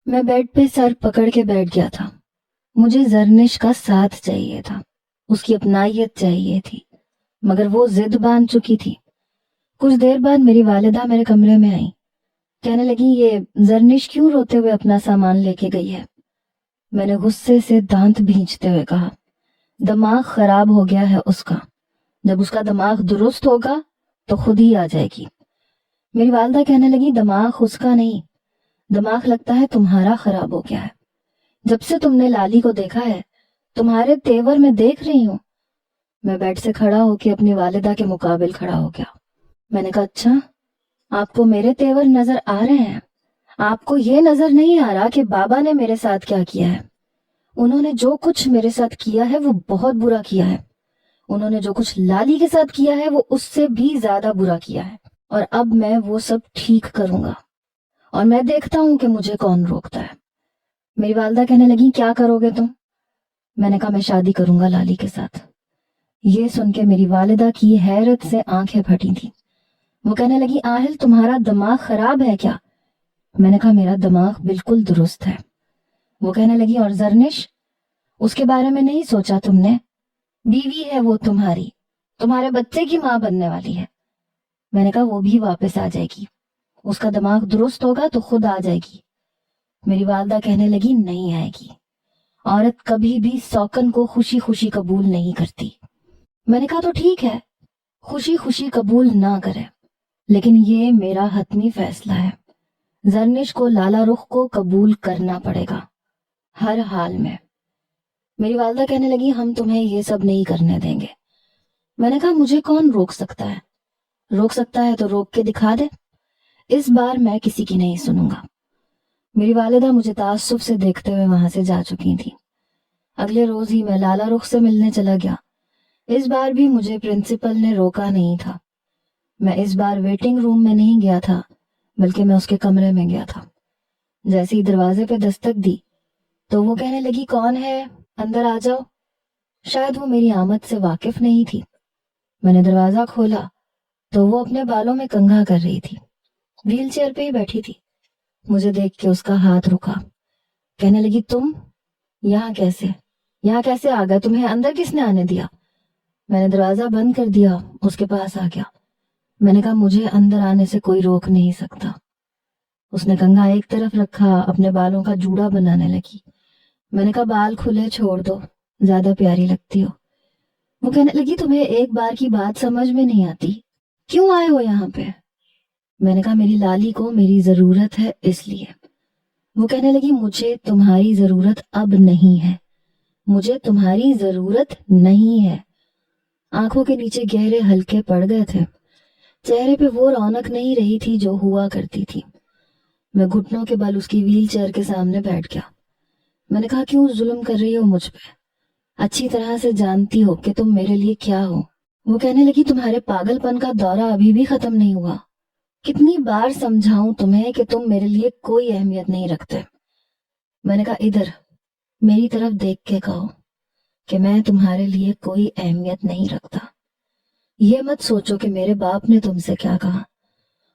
میں بیڈ پہ سر پکڑ کے بیٹھ گیا تھا. مجھے زرنش کا ساتھ چاہیے تھا، اس کی اپنائیت چاہیے تھی، مگر وہ ضد باندھ چکی تھی. کچھ دیر بعد میری والدہ میرے کمرے میں آئی. کہنے لگی یہ زرنش کیوں روتے ہوئے اپنا سامان لے کے گئی ہے؟ میں نے غصے سے دانت بھینچتے ہوئے کہا دماغ خراب ہو گیا ہے اس کا، جب اس کا دماغ درست ہوگا تو خود ہی آ جائے گی. میری والدہ کہنے لگی دماغ اس کا نہیں، دماغ لگتا ہے تمہارا خراب ہو گیا ہے. جب سے تم نے لالی کو دیکھا ہے تمہارے تیور میں دیکھ رہی ہوں. میں بیڈ سے کھڑا ہو کے اپنی والدہ کے مقابل کھڑا ہو گیا. میں نے کہا اچھا آپ کو میرے تیور نظر آ رہے ہیں، آپ کو یہ نظر نہیں آ رہا کہ بابا نے میرے ساتھ کیا کیا ہے؟ انہوں نے جو کچھ میرے ساتھ کیا ہے وہ بہت برا کیا ہے. انہوں نے جو کچھ لالی کے ساتھ کیا ہے وہ اس سے بھی زیادہ برا کیا ہے، اور اب میں وہ سب ٹھیک کروں گا، اور میں دیکھتا ہوں کہ مجھے کون روکتا ہے. میری والدہ کہنے لگی کیا کرو گے تم؟ میں نے کہا میں شادی کروں گا لالی کے ساتھ. یہ سن کے میری والدہ کی حیرت سے آنکھیں پھٹی تھی. وہ کہنے لگی آہل تمہارا دماغ خراب ہے کیا؟ میں نے کہا میرا دماغ بالکل درست ہے. وہ کہنے لگی اور زرنش، اس کے بارے میں نہیں سوچا تم نے؟ بیوی ہے وہ تمہاری، تمہارے بچے کی ماں بننے والی ہے. میں نے کہا وہ بھی واپس آ جائے گی، اس کا دماغ درست ہوگا تو خود آ جائے گی. میری والدہ کہنے لگی نہیں آئے گی، عورت کبھی بھی سوکن کو خوشی خوشی قبول نہیں کرتی. میں نے کہا تو ٹھیک ہے، خوشی خوشی قبول نہ کرے، لیکن یہ میرا حتمی فیصلہ ہے. زرنش کو لالا رخ کو قبول کرنا پڑے گا ہر حال میں. میری والدہ کہنے لگی ہم تمہیں یہ سب نہیں کرنے دیں گے. میں نے کہا مجھے کون روک سکتا ہے؟ روک سکتا ہے تو روک کے دکھا دے. اس بار میں کسی کی نہیں سنوں گا. میری والدہ مجھے تعصب سے دیکھتے ہوئے وہاں سے جا چکی تھی. اگلے روز ہی میں لالا رخ سے ملنے چلا گیا. اس بار بھی مجھے پرنسپل نے روکا نہیں تھا. میں اس بار ویٹنگ روم میں نہیں گیا تھا بلکہ میں اس کے کمرے میں گیا تھا. جیسے ہی دروازے پہ دستک دی تو وہ کہنے لگی کون ہے، اندر آ جاؤ. شاید وہ میری آمد سے واقف نہیں تھی. میں نے دروازہ کھولا تو وہ اپنے بالوں میں کنگھا کر رہی تھی، ویل چیئر پہ ہی بیٹھی تھی. مجھے دیکھ کے اس کا ہاتھ رکا. کہنے لگی تم یہاں کیسے آ گئے؟ تمہیں اندر کس نے آنے دیا؟ میں نے دروازہ بند کر دیا، اس کے پاس آ گیا. میں نے کہا مجھے اندر آنے سے کوئی روک نہیں سکتا. اس نے کنگھا ایک طرف رکھا، اپنے بالوں کا جوڑا بنانے لگی. میں نے کہا بال کھلے چھوڑ دو، زیادہ پیاری لگتی ہو. وہ کہنے لگی تمہیں ایک بار کی بات سمجھ میں نہیں آتی، کیوں آئے ہو یہاں پہ؟ میں نے کہا میری لالی کو میری ضرورت ہے اس لیے. وہ کہنے لگی مجھے تمہاری ضرورت اب نہیں ہے، مجھے تمہاری ضرورت نہیں ہے. آنکھوں کے نیچے گہرے ہلکے پڑ گئے تھے، چہرے پہ وہ رونق نہیں رہی تھی جو ہوا کرتی تھی. میں گھٹنوں کے بل اس کی ویل چیئر کے سامنے بیٹھ گیا. میں نے کہا کیوں ظلم کر رہی ہو مجھ پہ؟ اچھی طرح سے جانتی ہو کہ تم میرے لیے کیا ہو. وہ کہنے لگی تمہارے پاگل پن کا دورہ ابھی بھی ختم نہیں ہوا. کتنی بار سمجھاؤں تمہیں کہ تم میرے لیے کوئی اہمیت نہیں رکھتے. میں نے کہا ادھر میری طرف دیکھ کے کہو کہ میں تمہارے لیے کوئی اہمیت نہیں رکھتا. یہ مت سوچو کہ میرے باپ نے تم سے کیا کہا،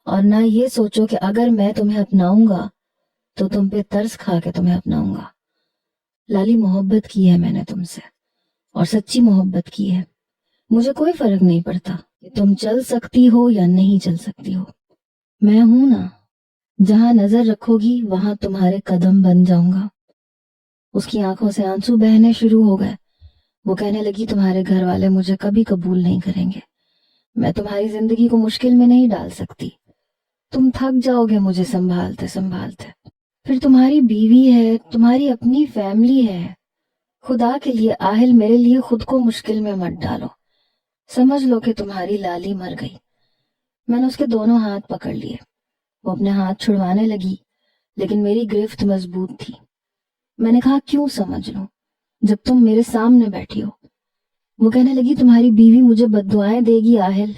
اور نہ یہ سوچو کہ اگر میں تمہیں اپناؤں گا تو تم پہ ترس کھا کے تمہیں اپناؤں گا. لالی محبت کی ہے میں نے تم سے، اور سچی محبت کی ہے. مجھے کوئی فرق نہیں پڑتا کہ تم چل سکتی ہو یا نہیں چل سکتی ہو. میں ہوں نا، جہاں نظر رکھو گی وہاں تمہارے قدم بن جاؤں گا. اس کی آنکھوں سے آنسو بہنے شروع ہو گئے. وہ کہنے لگی تمہارے گھر والے مجھے کبھی قبول نہیں کریں گے. میں تمہاری زندگی کو مشکل میں نہیں ڈال سکتی. تم تھک جاؤ گے مجھے سنبھالتے سنبھالتے. پھر تمہاری بیوی ہے، تمہاری اپنی فیملی ہے. خدا کے لیے آہل میرے لیے خود کو مشکل میں مت ڈالو. سمجھ لو کہ تمہاری لالی مر گئی. میں نے اس کے دونوں ہاتھ پکڑ لیے. وہ اپنے ہاتھ چھڑوانے لگی لیکن میری گرفت مضبوط تھی. میں نے کہا کیوں سمجھ لوں جب تم میرے سامنے بیٹھی ہو؟ وہ کہنے لگی تمہاری بیوی مجھے بد دعائیں دے گی آہل.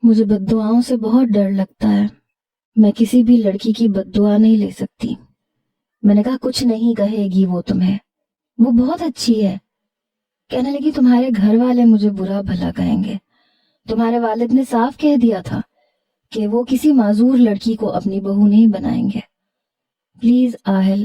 مجھے بد دعاؤں سے بہت ڈر لگتا ہے. میں کسی بھی لڑکی کی بد دعا نہیں لے سکتی. میں نے کہا کچھ نہیں کہے گی وہ تمہیں، وہ بہت اچھی ہے. کہنے لگی تمہارے گھر والے مجھے برا بھلا کہیں گے. تمہارے والد نے صاف کہہ دیا تھا کہ وہ کسی معذور لڑکی کو اپنی بہو نہیں بنائیں گے. پلیز آہل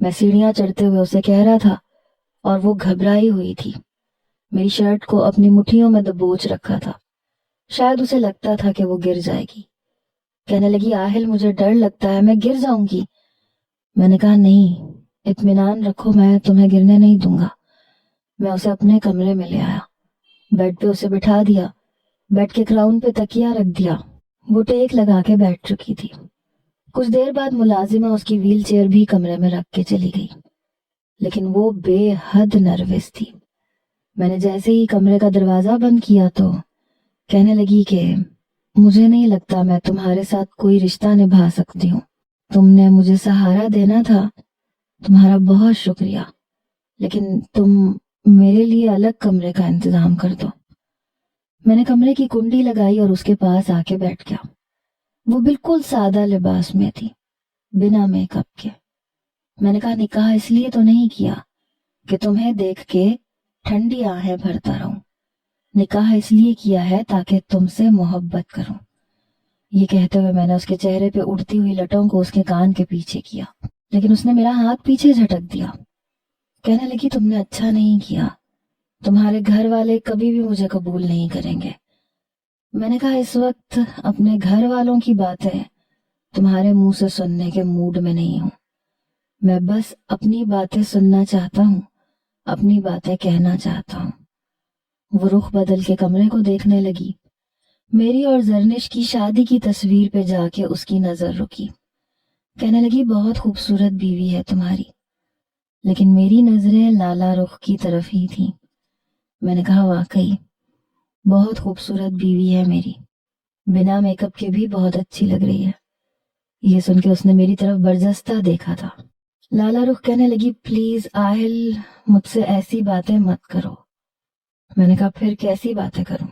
میں سیڑھیاں چڑھتے ہوئے اسے کہہ رہا تھا اور وہ گھبرائی ہوئی تھی. میری شرٹ کو اپنی مٹھیوں میں دبوچ رکھا تھا. شاید اسے لگتا تھا کہ وہ گر جائے گی. کہنے لگی آہل مجھے ڈر لگتا ہے، میں گر جاؤں گی. میں نے کہا نہیں، اطمینان رکھو، میں تمہیں گرنے نہیں دوں گا. میں اسے اپنے کمرے میں لے آیا، بیڈ پہ اسے بٹھا دیا، بیڈ کے کراؤن پہ تکیا رکھ دیا. وہ ٹیک لگا کے بیٹھ چکی تھی. کچھ دیر بعد ملازمہ اس کی ویل چیئر بھی کمرے میں رکھ کے چلی گئی، لیکن وہ بے حد نروس تھی. میں نے جیسے ہی کمرے کا دروازہ بند کیا تو کہنے لگی کہ مجھے نہیں لگتا میں تمہارے ساتھ کوئی رشتہ نبھا سکتی ہوں. تم نے مجھے سہارا دینا تھا، تمہارا بہت شکریہ، لیکن تم میرے لیے الگ کمرے کا انتظام کر دو. میں نے کمرے کی کنڈی لگائی اور اس کے پاس آ کے بیٹھ گیا. وہ بالکل سادہ لباس میں تھی، بنا میک اپ کے. میں نے کہا نکاح اس لیے تو نہیں کیا کہ تمہیں دیکھ کے ٹھنڈی آہیں بھرتا رہوں، نکاح اس لیے کیا ہے تاکہ تم سے محبت کروں. یہ کہتے ہوئے میں نے اس کے چہرے پہ اڑتی ہوئی لٹوں کو اس کے کان کے پیچھے کیا، لیکن اس نے میرا ہاتھ پیچھے جھٹک دیا. کہنے لگی تم نے اچھا نہیں کیا، تمہارے گھر والے کبھی بھی مجھے قبول نہیں کریں گے. میں نے کہا اس وقت اپنے گھر والوں کی باتیں تمہارے منہ سے سننے کے موڈ میں نہیں ہوں. میں بس اپنی باتیں سننا چاہتا ہوں، اپنی باتیں کہنا چاہتا ہوں. وہ رخ بدل کے کمرے کو دیکھنے لگی. میری اور زرنش کی شادی کی تصویر پہ جا کے اس کی نظر رکی. کہنے لگی بہت خوبصورت بیوی ہے تمہاری. لیکن میری نظریں لالا رخ کی طرف ہی تھیں. میں نے کہا واقعی بہت خوبصورت بیوی ہے میری، بنا میک اپ کے بھی بہت اچھی لگ رہی ہے. یہ سن کے اس نے میری طرف برجستہ دیکھا تھا. لالا رخ کہنے لگی پلیز آہل مجھ سے ایسی باتیں مت کرو. میں نے کہا پھر کیسی باتیں کروں؟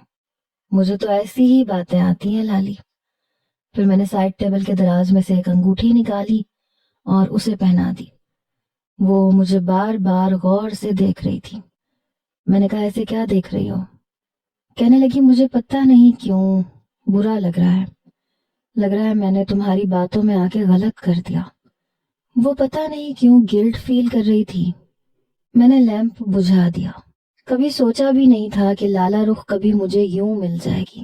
مجھے تو ایسی ہی باتیں آتی ہیں لالی. پھر میں نے سائڈ ٹیبل کے دراز میں سے ایک انگوٹھی نکالی اور اسے پہنا دی. وہ مجھے بار بار غور سے دیکھ رہی تھی. میں نے کہا ایسے کیا دیکھ رہی ہو؟ کہنے لگی مجھے پتہ نہیں کیوں برا لگ رہا ہے میں نے تمہاری باتوں میں آ کے غلط کر دیا. وہ پتہ نہیں کیوں گلٹ فیل کر رہی تھی. میں نے لیمپ بجھا دیا. کبھی سوچا بھی نہیں تھا کہ لالا رخ کبھی مجھے یوں مل جائے گی.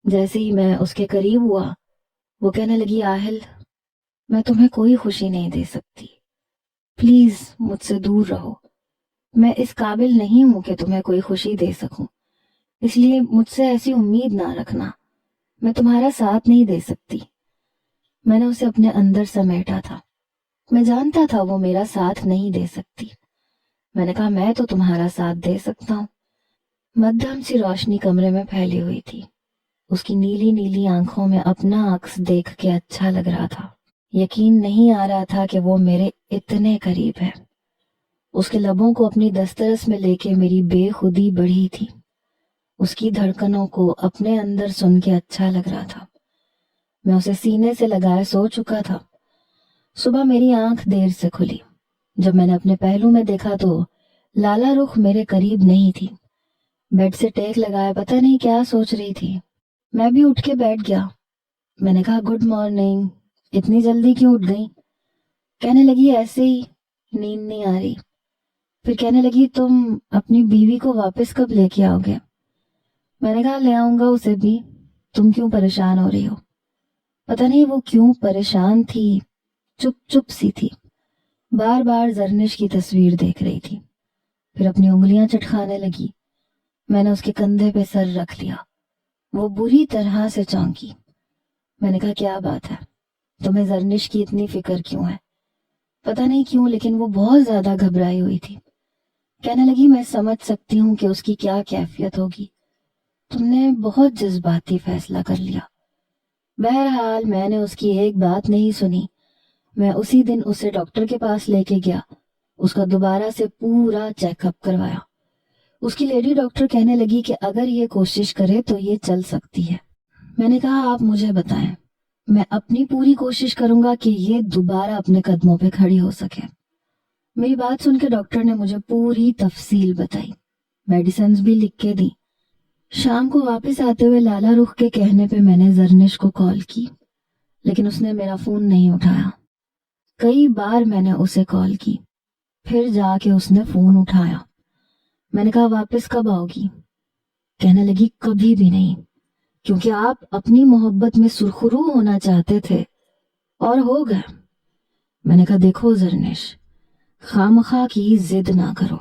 جیسے ہی میں اس کے قریب ہوا وہ کہنے لگی آہل میں تمہیں کوئی خوشی نہیں دے سکتی، پلیز مجھ سے دور رہو. میں اس قابل نہیں ہوں کہ تمہیں کوئی خوشی دے سکوں، اس لیے مجھ سے ایسی امید نہ رکھنا، میں تمہارا ساتھ نہیں دے سکتی. میں نے اسے اپنے اندر سمیٹا تھا. میں جانتا تھا وہ میرا ساتھ نہیں دے سکتی. میں نے کہا میں تو تمہارا ساتھ دے سکتا ہوں. مدھم سی روشنی کمرے میں پھیلی ہوئی تھی. اس کی نیلی نیلی آنکھوں میں اپنا عکس دیکھ کے اچھا لگ رہا تھا. یقین نہیں آ رہا تھا کہ وہ میرے اتنے قریب ہے. اس کے لبوں کو اپنی دسترس میں لے کے میری بے خودی بڑھی تھی. اس کی دھڑکنوں کو اپنے اندر سن کے اچھا لگ رہا تھا. میں اسے سینے سے لگائے سو چکا تھا. صبح میری آنکھ دیر سے کھلی. جب میں نے اپنے پہلو میں دیکھا تو لالا رخ میرے قریب نہیں تھی. بیڈ سے ٹیک لگائے پتہ نہیں کیا سوچ رہی تھی. میں بھی اٹھ کے بیٹھ گیا. میں نے کہا گڈ مارننگ، اتنی جلدی کیوں اٹھ گئی؟ کہنے لگی ایسے ہی، نیند نہیں آ رہی. پھر کہنے لگی تم اپنی بیوی کو واپس کب لے کے آؤ گے؟ میں نے کہا لے آؤں گا اسے بھی، تم کیوں پریشان ہو رہی ہو؟ پتہ نہیں وہ کیوں پریشان تھی، چپ چپ سی تھی. بار بار زرنش کی تصویر دیکھ رہی تھی. پھر اپنی انگلیاں چٹکانے لگی. میں نے اس کے کندھے پہ سر رکھ لیا. وہ بری طرح سے چونکی. میں نے کہا کیا بات ہے، تمہیں زرنش کی اتنی فکر کیوں ہے؟ پتہ نہیں کیوں لیکن وہ بہت زیادہ گھبرائی ہوئی تھی. کہنے لگی میں سمجھ سکتی ہوں کہ اس کی کیا کیفیت ہوگی. تم نے بہت جذباتی فیصلہ کر لیا. بہرحال میں نے اس کی ایک بات نہیں سنی. میں اسی دن اسے ڈاکٹر کے پاس لے کے گیا. اس کا دوبارہ سے پورا چیک اپ کروایا. اس کی لیڈی ڈاکٹر کہنے لگی کہ اگر یہ کوشش کرے تو یہ چل سکتی ہے. میں نے کہا آپ مجھے بتائیں، میں اپنی پوری کوشش کروں گا کہ یہ دوبارہ اپنے قدموں پہ کھڑی ہو سکے. میری بات سن کے ڈاکٹر نے مجھے پوری تفصیل بتائی، میڈیسنز بھی لکھ کے دی. شام کو واپس آتے ہوئے لالا رخ کے کہنے پہ میں نے زرنش کو کال کی، لیکن اس نے میرا فون نہیں اٹھایا. کئی بار میں نے اسے کال کی، پھر جا کے اس نے فون اٹھایا۔ میں نے کہا واپس کب آؤ گی؟ کہنے لگی کبھی بھی نہیں، کیونکہ آپ اپنی محبت میں سرخرو ہونا چاہتے تھے اور ہو گئے۔ میں نے کہا دیکھو زرنش، خامخواہ کی ضد نہ کرو۔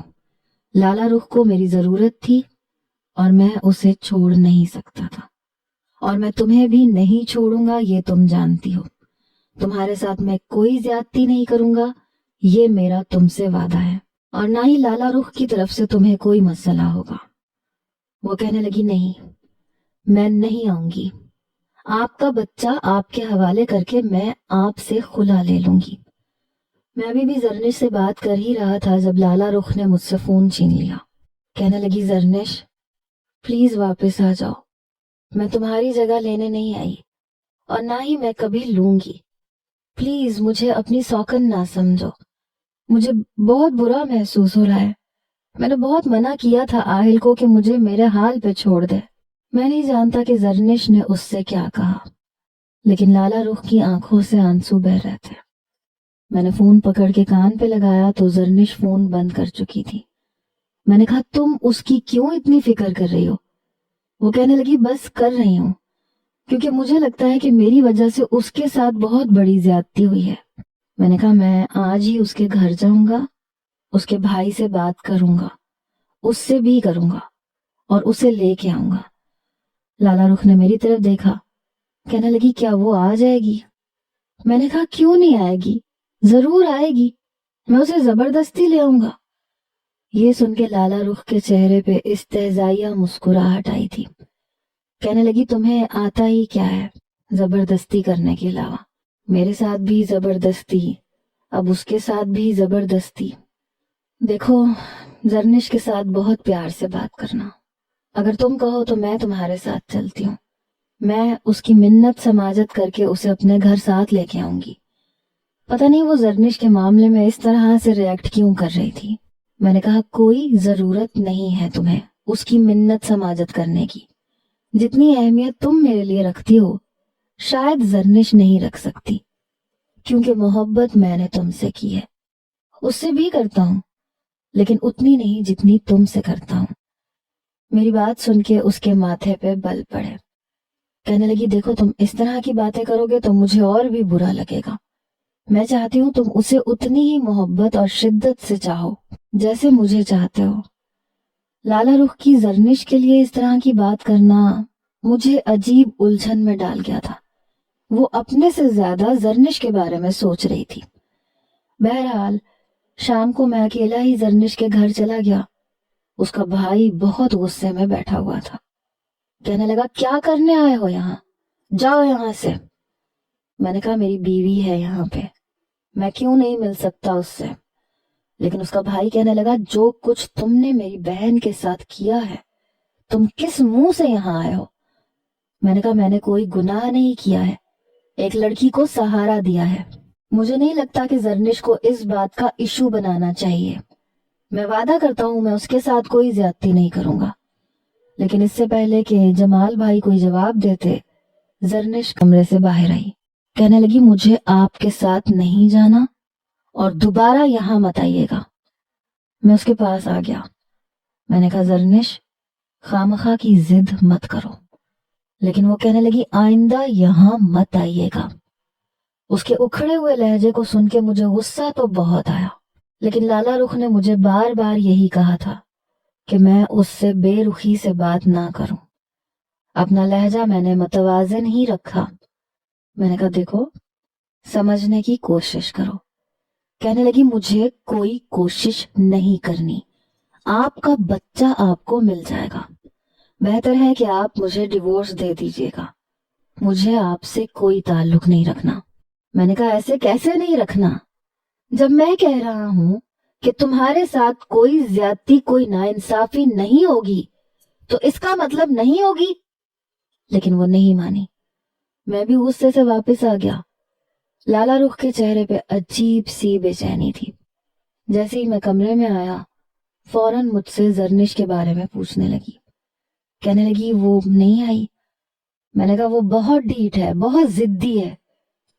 لالا رخ کو میری ضرورت تھی اور میں اسے چھوڑ نہیں سکتا تھا، اور میں تمہیں بھی نہیں چھوڑوں گا، یہ تم جانتی ہو۔ تمہارے ساتھ میں کوئی زیادتی نہیں کروں گا، یہ میرا تم سے وعدہ ہے، اور نہ ہی لالا رخ کی طرف سے تمہیں کوئی مسئلہ ہوگا۔ وہ کہنے لگی نہیں، میں نہیں آؤں گی، آپ کا بچہ آپ کے حوالے کر کے میں آپ سے خلا لے لوں گی۔ میں ابھی بھی زرنش سے بات کر ہی رہا تھا جب لالا رخ نے مجھ سے فون چھین لیا۔ کہنے لگی زرنش پلیز واپس آ جاؤ، میں تمہاری جگہ لینے نہیں آئی اور نہ ہی میں کبھی لوں گی۔ پلیز مجھے اپنی سوکن نہ سمجھو، مجھے بہت برا محسوس ہو رہا ہے۔ میں نے بہت منع کیا تھا آہل کو کہ مجھے میرے حال پہ چھوڑ دے۔ میں نہیں جانتا کہ زرنش نے اس سے کیا کہا، لیکن لالا رخ کی آنکھوں سے آنسو بہہ رہے تھے۔ میں نے فون پکڑ کے کان پہ لگایا تو زرنش فون بند کر چکی تھی۔ میں نے کہا تم اس کی کیوں اتنی فکر کر رہی ہو؟ وہ کہنے لگی بس کر رہی ہوں، کیونکہ مجھے لگتا ہے کہ میری وجہ سے اس کے ساتھ بہت بڑی زیادتی ہوئی ہے۔ میں نے کہا میں آج ہی اس کے گھر جاؤں گا، اس کے بھائی سے بات کروں گا، اس سے بھی کروں گا اور اسے لے کے آؤں گا۔ لالا رخ نے میری طرف دیکھا، کہنے لگی کیا وہ آ جائے گی؟ میں نے کہا کیوں نہیں آئے گی، ضرور آئے گی، میں اسے زبردستی لے آؤں گا۔ یہ سن کے لالا رخ کے چہرے پہ استہزائیہ مسکراہٹ آئی تھی۔ کہنے لگی تمہیں آتا ہی کیا ہے زبردستی کرنے کے علاوہ؟ میرے ساتھ بھی زبردستی، اب اس کے ساتھ بھی زبردستی۔ دیکھو زرنش کے ساتھ بہت پیار سے بات کرنا، اگر تم کہو تو میں تمہارے ساتھ چلتی ہوں، میں اس کی منت سماجت کر کے اسے اپنے گھر ساتھ لے کے آؤں گی۔ پتہ نہیں وہ زرنش کے معاملے میں اس طرح سے ریئیکٹ کیوں کر رہی تھی۔ میں نے کہا کوئی ضرورت نہیں ہے تمہیں اس کی منت سماجت کرنے کی، جتنی اہمیت تم میرے لیے رکھتی ہو شاید زرنش نہیں رکھ سکتی، کیونکہ محبت میں نے تم سے کی ہے، اس سے بھی کرتا ہوں لیکن اتنی نہیں جتنی تم سے کرتا ہوں۔ میری بات سن کے اس کے ماتھے پہ بل پڑے۔ کہنے لگی دیکھو تم اس طرح کی باتیں کرو گے تو مجھے اور بھی برا لگے گا۔ میں چاہتی ہوں تم اسے اتنی ہی محبت اور شدت سے چاہو جیسے مجھے چاہتے ہو۔ لالا رخ کی زرنش کے لیے اس طرح کی بات کرنا مجھے عجیب الجھن میں ڈال گیا تھا۔ وہ اپنے سے زیادہ زرنش کے بارے میں سوچ رہی تھی۔ بہرحال شام کو میں اکیلا ہی زرنش کے گھر چلا گیا۔ اس کا بھائی بہت غصے میں بیٹھا ہوا تھا۔ کہنے لگا کیا کرنے آئے ہو یہاں، جاؤ یہاں سے۔ میں نے کہا میری بیوی ہے یہاں پہ، میں کیوں نہیں مل سکتا اس سے؟ لیکن اس کا بھائی کہنے لگا جو کچھ تم نے میری بہن کے ساتھ کیا ہے، تم کس منہ سے یہاں آئے ہو؟ میں نے کہا میں نے کوئی گناہ نہیں کیا ہے، ایک لڑکی کو سہارا دیا ہے۔ مجھے نہیں لگتا کہ زرنش کو اس بات کا ایشو بنانا چاہیے۔ میں وعدہ کرتا ہوں میں اس کے ساتھ کوئی زیادتی نہیں کروں گا۔ لیکن اس سے پہلے کہ جمال بھائی کوئی جواب دیتے، زرنش کمرے سے باہر آئی۔ کہنے لگی مجھے آپ کے ساتھ نہیں جانا اور دوبارہ یہاں مت آئیے گا۔ میں اس کے پاس آ گیا۔ میں نے کہا زرنش خامخواہ کی ضد مت کرو۔ لیکن وہ کہنے لگی آئندہ یہاں مت آئیے گا۔ اس کے اکھڑے ہوئے لہجے کو سن کے مجھے غصہ تو بہت آیا، لیکن لالا رخ نے مجھے بار بار یہی کہا تھا کہ میں اس سے بے رخی سے بات نہ کروں۔ اپنا لہجہ میں نے متوازن ہی رکھا۔ میں نے کہا دیکھو سمجھنے کی کوشش کرو۔ کہنے لگی مجھے کوئی کوشش نہیں کرنی، آپ کا بچہ آپ کو مل جائے گا، بہتر ہے کہ آپ مجھے ڈیورس دے دیجیے گا، مجھے آپ سے کوئی تعلق نہیں رکھنا۔ میں نے کہا ایسے کیسے نہیں رکھنا؟ جب میں کہہ رہا ہوں کہ تمہارے ساتھ کوئی زیادتی کوئی ناانصافی نہیں ہوگی تو اس کا مطلب نہیں ہوگی۔ لیکن وہ نہیں مانی۔ میں بھی غصے سے واپس آ گیا۔ لالا رخ کے چہرے پہ عجیب سی بے چینی تھی۔ جیسے ہی میں کمرے میں آیا فوراً مجھ سے زرنش کے بارے میں پوچھنے لگی۔ کہنے لگی وہ نہیں آئی۔ میں نے کہا وہ بہت ڈھیٹ ہے، بہت ضدی ہے،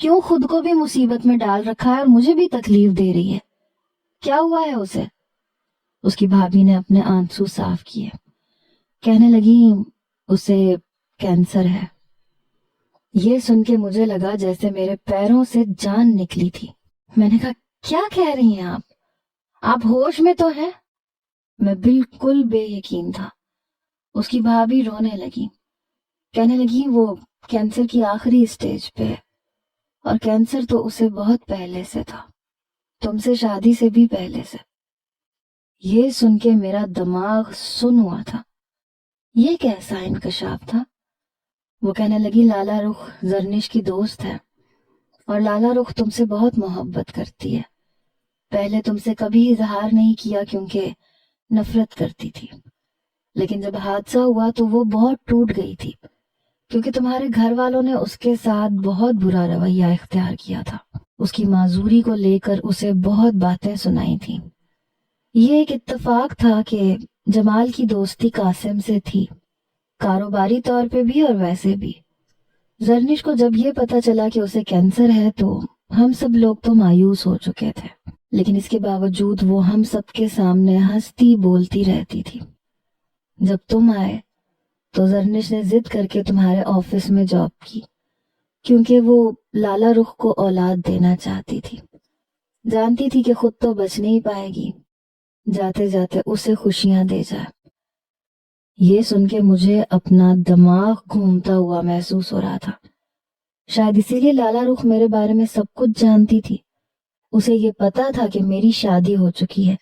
کیوں خود کو بھی مصیبت میں ڈال رکھا ہے اور مجھے بھی تکلیف دے رہی ہے؟ کیا ہوا ہے اسے؟ اس کی بھابھی نے اپنے آنسو صاف کیے، کہنے لگی اسے کینسر ہے۔ یہ سن کے مجھے لگا جیسے میرے پیروں سے جان نکلی تھی۔ میں نے کہا کیا کہہ رہی ہیں آپ ہوش میں تو ہیں؟ میں بالکل بے یقین تھا۔ اس کی بھابھی رونے لگی، کہنے لگی وہ کینسر کی آخری اسٹیج پہ ہے، اور کینسر تو اسے بہت پہلے سے تھا، تم سے شادی سے بھی پہلے سے۔ یہ سن کے میرا دماغ سن ہوا تھا۔ یہ کیسا انکشاف تھا؟ وہ کہنے لگی لالا رخ زرنش کی دوست ہے، اور لالا رخ تم سے بہت محبت کرتی ہے۔ پہلے تم سے کبھی اظہار نہیں کیا کیونکہ نفرت کرتی تھی، لیکن جب حادثہ ہوا تو وہ بہت ٹوٹ گئی تھی کیونکہ تمہارے گھر والوں نے اس کے ساتھ بہت برا رویہ اختیار کیا تھا۔ اس کی معذوری کو لے کر اسے بہت باتیں سنائی تھیں۔ یہ ایک اتفاق تھا کہ جمال کی دوستی قاسم سے تھی، کاروباری طور پہ بھی اور ویسے بھی۔ زرنش کو جب یہ پتا چلا کہ اسے کینسر ہے تو ہم سب لوگ تو مایوس ہو چکے تھے، لیکن اس کے باوجود وہ ہم سب کے سامنے ہنستی بولتی رہتی تھی۔ جب تم آئے تو زرنش نے ضد کر کے تمہارے آفس میں جاب کی کیونکہ وہ لالا رخ کو اولاد دینا چاہتی تھی۔ جانتی تھی کہ خود تو بچ نہیں پائے گی، جاتے جاتے اسے خوشیاں دے جائے۔ یہ سن کے مجھے اپنا دماغ گھومتا ہوا محسوس ہو رہا تھا۔ شاید اسی لیے لالا رخ میرے بارے میں سب کچھ جانتی تھی۔ اسے یہ پتا تھا کہ میری شادی ہو چکی ہے۔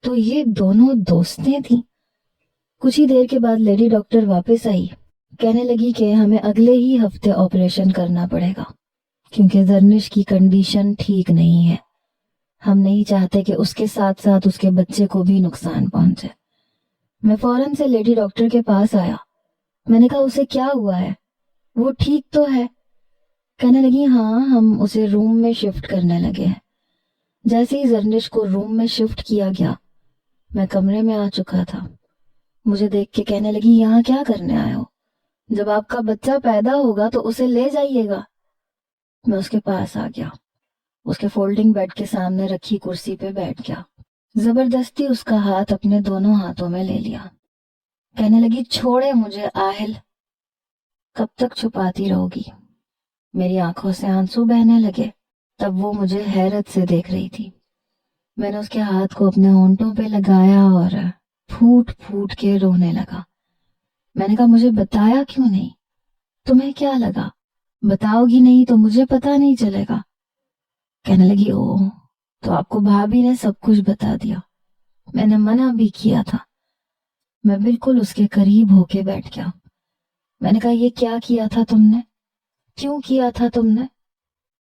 تو یہ دونوں دوستیں تھیں۔ کچھ ہی دیر کے بعد لیڈی ڈاکٹر واپس آئی، کہنے لگی کہ ہمیں اگلے ہی ہفتے آپریشن کرنا پڑے گا کیونکہ زرنش کی کنڈیشن ٹھیک نہیں ہے۔ ہم نہیں چاہتے کہ اس کے ساتھ ساتھ اس کے بچے کو بھی نقصان پہنچے۔ میں فوراً سے لیڈی ڈاکٹر کے پاس آیا۔ میں نے کہا اسے کیا ہوا ہے؟ وہ ٹھیک تو ہے؟ کہنے لگی ہاں، ہم اسے روم میں شفٹ کرنے لگے ہیں۔ جیسے ہی زرنش کو روم میں شفٹ کیا گیا، میں کمرے میں آ چکا تھا۔ مجھے دیکھ کے کہنے لگی یہاں کیا کرنے آئے ہو؟ جب آپ کا بچہ پیدا ہوگا تو اسے لے جائیے گا۔ میں اس کے پاس آ گیا، اس کے فولڈنگ بیڈ کے سامنے رکھی کرسی پہ بیٹھ گیا، زبردستی اس کا ہاتھ اپنے دونوں ہاتھوں میں لے لیا۔ کہنے لگی چھوڑے مجھے آہل، کب تک چھپاتی رہو گی؟ میری آنکھوں سے آنسو بہنے لگے۔ تب وہ مجھے حیرت سے دیکھ رہی تھی۔ میں نے اس کے ہاتھ کو اپنے ہونٹوں پہ لگایا اور پھوٹ پھوٹ کے رونے لگا۔ میں نے کہا مجھے بتایا کیوں نہیں؟ تمہیں کیا لگا بتاؤ گی نہیں تو مجھے پتا نہیں چلے گا؟ کہنے لگی او تو آپ کو بھابھی نے سب کچھ بتا دیا، میں نے منع بھی کیا تھا۔ میں بالکل اس کے قریب ہو کے بیٹھ گیا۔ میں نے کہا یہ کیا کیا تھا تم نے؟ کیوں کیا تھا تم نے؟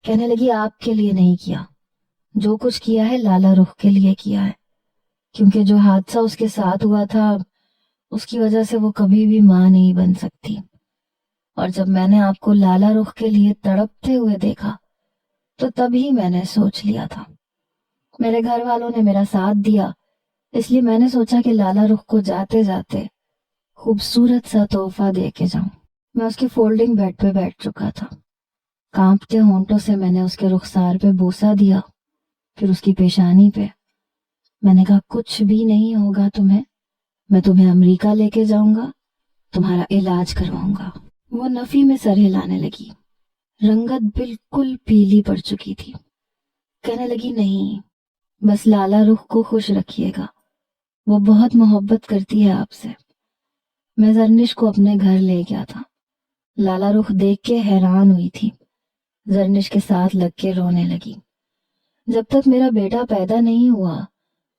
کہنے لگی آپ کے لیے نہیں کیا، جو کچھ کیا ہے لالا رخ کے لیے کیا ہے، کیونکہ جو حادثہ اس کے ساتھ ہوا تھا اس کی وجہ سے وہ کبھی بھی ماں نہیں بن سکتی۔ اور جب میں نے آپ کو لالا رخ کے لیے تڑپتے ہوئے دیکھا تو تب ہی میں نے سوچ لیا تھا۔ میرے گھر والوں نے میرا ساتھ دیا، اس لیے میں نے سوچا کہ لالا رخ کو جاتے جاتے خوبصورت سا تحفہ دے کے جاؤں۔ میں اس کے فولڈنگ بیڈ پہ بیٹھ چکا تھا۔ کانپتے ہونٹوں سے میں نے اس کے رخسار پہ بوسہ دیا، پھر اس کی پیشانی پہ۔ میں نے کہا کچھ بھی نہیں ہوگا تمہیں، میں تمہیں امریکہ لے کے جاؤں گا، تمہارا علاج کرواؤں گا۔ وہ نفی میں سر ہلانے لگی، رنگت بالکل پیلی پڑ چکی تھی۔ کہنے لگی نہیں، بس لالا رخ کو خوش رکھیے گا، وہ بہت محبت کرتی ہے آپ سے۔ میں زرنش کو اپنے گھر لے گیا تھا۔ لالا رخ دیکھ کے حیران ہوئی تھی، زرنش کے ساتھ لگ کے رونے لگی۔ جب تک میرا بیٹا پیدا نہیں ہوا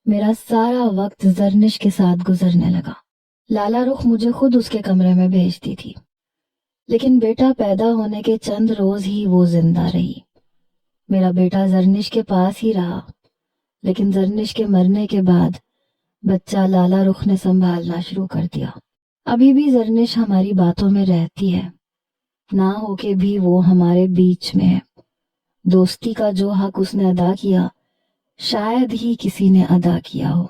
میرا سارا وقت زرنش کے ساتھ گزرنے لگا۔ لالا رخ مجھے خود اس کے کمرے میں بھیجتی تھی، لیکن بیٹا پیدا ہونے کے چند روز ہی وہ زندہ رہی۔ میرا بیٹا زرنش کے پاس ہی رہا، لیکن زرنش کے مرنے کے بعد بچہ لالا رخ نے سنبھالنا شروع کر دیا۔ ابھی بھی زرنش ہماری باتوں میں رہتی ہے، نہ ہو کے بھی وہ ہمارے بیچ میں ہے۔ دوستی کا جو حق اس نے ادا کیا شاید ہی کسی نے ادا کیا ہو۔